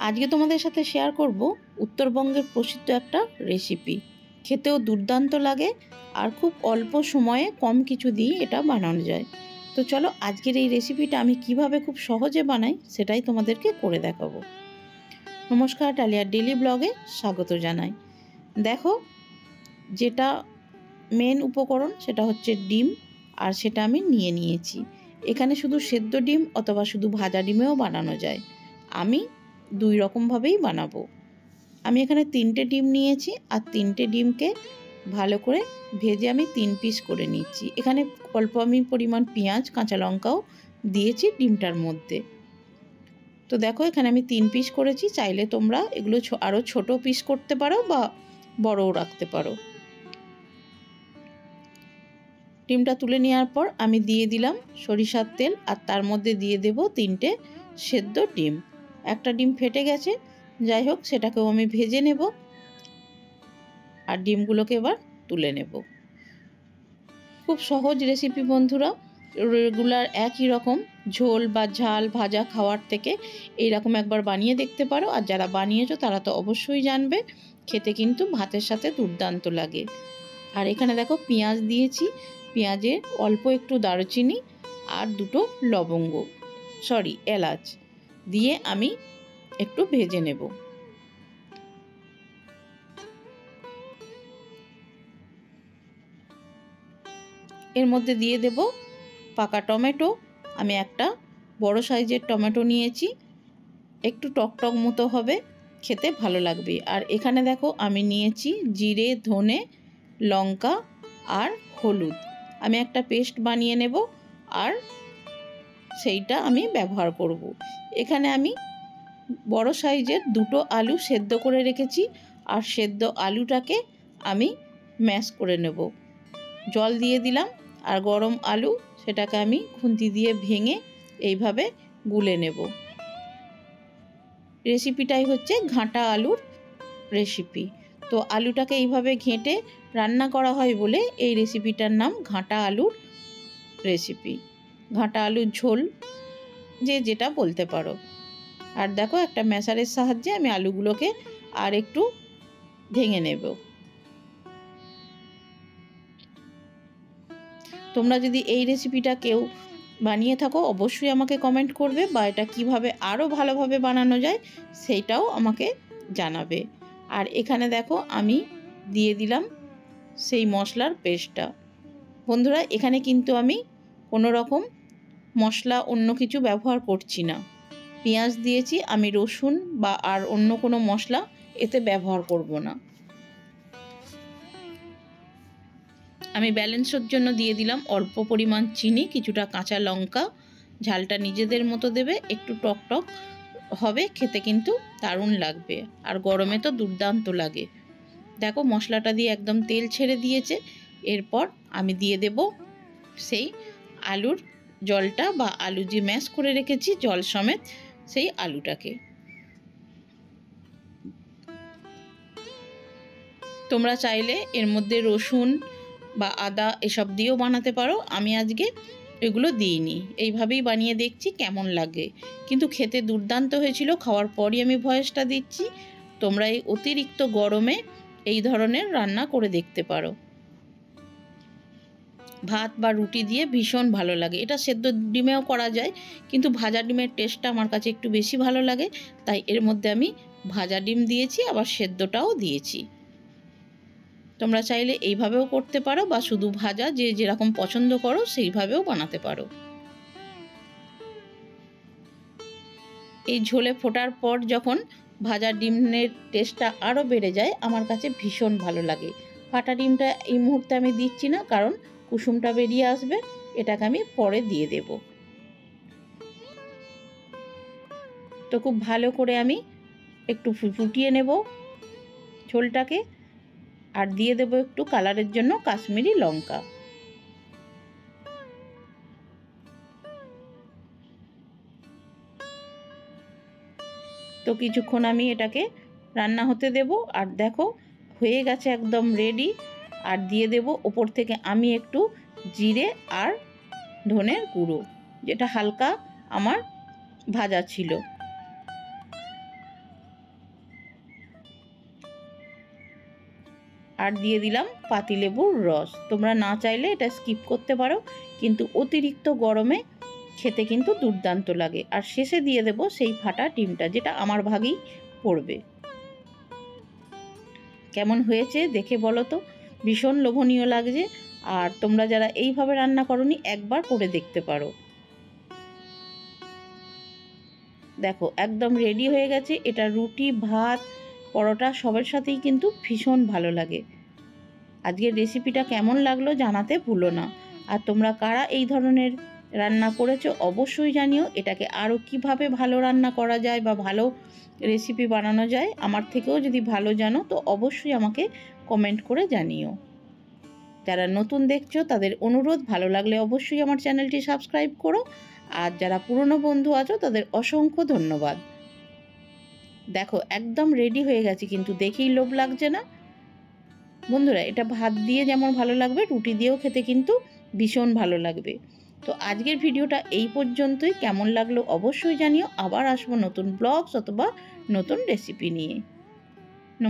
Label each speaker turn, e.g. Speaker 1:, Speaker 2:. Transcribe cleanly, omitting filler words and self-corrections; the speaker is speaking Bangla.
Speaker 1: আজকে তোমাদের সাথে শেয়ার করব উত্তরবঙ্গের প্রসিদ্ধ একটা রেসিপি। খেতেও দুর্দান্ত লাগে আর খুব অল্প সময়ে কম কিছু দিয়ে এটা বানানো যায়। তো চলো আজকের এই রেসিপিটা আমি কিভাবে খুব সহজে বানাই সেটাই তোমাদেরকে করে দেখাবো। নমস্কার, ডালিয়ার ডেলি ব্লগে স্বাগত জানাই। দেখো, যেটা মেন উপকরণ সেটা হচ্ছে ডিম, আর সেটা আমি নিয়ে নিয়েছি। এখানে শুধু সেদ্ধ ডিম অথবা শুধু ভাজা ডিমেও বানানো যায়। আমি দুই রকমভাবেই বানাবো। আমি এখানে 3টে ডিম নিয়েছি, আর 3টে ডিমকে ভালো করে ভেজে আমি 3 পিস করে নিচ্ছি। এখানে অল্প আমি পরিমাণ পেঁয়াজ কাঁচা লঙ্কাও দিয়েছি ডিমটার মধ্যে। তো দেখো, এখানে আমি 3 পিস করেছি। চাইলে তোমরা এগুলো আরও ছোট পিস করতে পারো বা বড়ও রাখতে পারো। ডিমটা তুলে নেওয়ার পর আমি দিয়ে দিলাম সরিষার তেল, আর তার মধ্যে দিয়ে দেব 3টে সেদ্ধ ডিম। একটা ডিম ফেটে গেছে, যাই হোক সেটাকেও আমি ভেজে নেব, আর ডিমগুলোকে এবার তুলে নেব। খুব সহজ রেসিপি বন্ধুরা। রেগুলার একই রকম ঝোল বা ঝাল ভাজা খাওয়ার থেকে এইরকম একবার বানিয়ে দেখতে পারো। আর যারা বানিয়েছো তারা তো অবশ্যই জানবে, খেতে কিন্তু ভাতের সাথে দুর্দান্ত লাগে। আর এখানে দেখো পেঁয়াজ দিয়েছি, পেঁয়াজে অল্প একটু দারুচিনি আর 2টো লবঙ্গ, এলাচ দিয়ে আমি একটু ভেজে নেব। এর মধ্যে দিয়ে দেব পাকা টমেটো। আমি একটা বড় সাইজের টমেটো নিয়েছি, একটু টকটক মতো হবে, খেতে ভালো লাগবে। আর এখানে দেখো আমি নিয়েছি জিরে, ধনে, লঙ্কা আর হলুদ। আমি একটা পেস্ট বানিয়ে নেব, আর সেইটা আমি ব্যবহার করব। এখানে আমি বড় সাইজের 2টো আলু সেদ্ধ করে রেখেছি, আর সেদ্ধ আলুটাকে আমি ম্যাশ করে নেব। জল দিয়ে দিলাম, আর গরম আলু সেটাকে আমি খুন্তি দিয়ে ভেঙে এইভাবে গুলে নেব। রেসিপিটাই হচ্ছে ঘাঁটা আলুর রেসিপি। তো আলুটাকে এইভাবে ঘেঁটে রান্না করা হয় বলে এই রেসিপিটার নাম ঘাঁটা আলুর রেসিপি, ঘাঁটা আলুর ঝোল, যে যেটা বলতে পারো। আর দেখো, একটা ম্যাশারের সাহায্যে আমি আলুগুলোকে আর একটু ভেঙে নেব। তোমরা যদি এই রেসিপিটা কেউ বানিয়ে থাকো অবশ্যই আমাকে কমেন্ট করবে, বা এটা কিভাবে আরও ভালোভাবে বানানো যায় সেইটাও আমাকে জানাবে। আর এখানে দেখো আমি দিয়ে দিলাম সেই মশলার পেস্টটা। বন্ধুরা, এখানে কিন্তু আমি কোনো রকম মশলা অন্য কিছু ব্যবহার করছি না। পেঁয়াজ দিয়েছি, আমি রসুন বা আর অন্য কোনো মশলা এতে ব্যবহার করব না। আমি ব্যালেন্সের জন্য দিয়ে দিলাম অল্প পরিমাণ চিনি, কিছুটা কাঁচা লঙ্কা। ঝালটা নিজেদের মতো দেবে, একটু টক টক হবে, খেতে কিন্তু দারুণ লাগবে, আর গরমে তো দুর্দান্ত লাগে। দেখো মশলাটা দিয়ে একদম তেল ছেড়ে দিয়েছে। এরপর আমি দিয়ে দেব সেই আলুর জলটা, বা আলু যে ম্যাশ করে রেখেছি জল সমেত সেই আলুটাকে। তোমরা চাইলে এর মধ্যে রসুন বা আদা এসব দিয়েও বানাতে পারো। আমি আজকে এগুলো দিইনি, এইভাবেই বানিয়ে দেখছি কেমন লাগে। কিন্তু খেতে দুর্দান্ত হয়েছিল। খাওয়ার পরই আমি ভয়েসটা দিচ্ছি। তোমরা এই অতিরিক্ত গরমে এই ধরনের রান্না করে দেখতে পারো। ভাত বা রুটি দিয়ে ভীষণ ভালো লাগে। এটা সেদ্ধ ডিমেও করা যায়, কিন্তু ভাজা ডিমের টেস্টটা আমার কাছে একটু বেশি ভালো লাগে, তাই এর মধ্যে আমি ভাজা ডিম দিয়েছি, আবার সেদ্ধটাও দিয়েছি। তোমরা চাইলে এইভাবেও করতে পারো, বা শুধু ভাজা যে যেরকম পছন্দ করো সেইভাবেও বানাতে পারো। এই ঝোলে ফোটার পর যখন ভাজা ডিমের টেস্টটা আরও বেড়ে যায়, আমার কাছে ভীষণ ভালো লাগে। ফাটা ডিমটা এই মুহূর্তে আমি দিচ্ছি না, কারণ কুসুমটা বেরিয়ে আসবে, এটাকে আমি পরে দিয়ে দেব। তো খুব ভালো করে আমি একটু ফুটিয়ে নেব ঝোলটাকে, আর দিয়ে দেব একটু কালারের জন্য কাশ্মীরি লঙ্কা। তো কিছুক্ষণ আমি এটাকে রান্না হতে দেব। আর দেখো হয়ে গেছে একদম রেডি। আর দিয়ে দেব ওপর থেকে আমি একটু জিরে আর ধনের গুঁড়ো, যেটা হালকা আমার ভাজা ছিল। আর দিয়ে দিলাম পাতিলেবুর রস। তোমরা না চাইলে এটা স্কিপ করতে পারো, কিন্তু অতিরিক্ত গরমে খেতে কিন্তু দুর্দান্ত লাগে। আর শেষে দিয়ে দেব সেই ফাটা ডিমটা, যেটা আমার ভাগেই পড়বে। কেমন হয়েছে দেখে বলো তো, ভীষণ লোভনীয় লাগছে। আর তোমরা যারা এইভাবে রান্না করোনি একবার করে দেখতে পারো। দেখো একদম রেডি হয়ে গেছে। এটা রুটি, ভাত, পরোটা সবার সাথেই কিন্তু ভীষণ ভালো লাগে। আজকের রেসিপিটা কেমন লাগলো জানাতে ভুলো না। আর তোমরা কারা এই ধরনের রান্না করেছো অবশ্যই জানিও। এটাকে আরও কিভাবে ভালো রান্না করা যায় বা ভালো রেসিপি বানানো যায়, আমার থেকেও যদি ভালো জানো তো অবশ্যই আমাকে কমেন্ট করে জানিও। যারা নতুন দেখছো তাদের অনুরোধ, ভালো লাগলে অবশ্যই আমার চ্যানেলটি সাবস্ক্রাইব করো। আর যারা পুরনো বন্ধু আছো তাদের অসংখ্য ধন্যবাদ। দেখো একদম রেডি হয়ে গেছে, কিন্তু দেখেই লোভ লাগছে না বন্ধুরা? এটা ভাত দিয়ে যেমন ভালো লাগবে, রুটি দিয়েও খেতে কিন্তু ভীষণ ভালো লাগবে। তো আজকের ভিডিওটা এই পর্যন্তই। কেমন লাগলো অবশ্যই জানিও। আবার আসবো নতুন ব্লগস অথবা নতুন রেসিপি নিয়ে।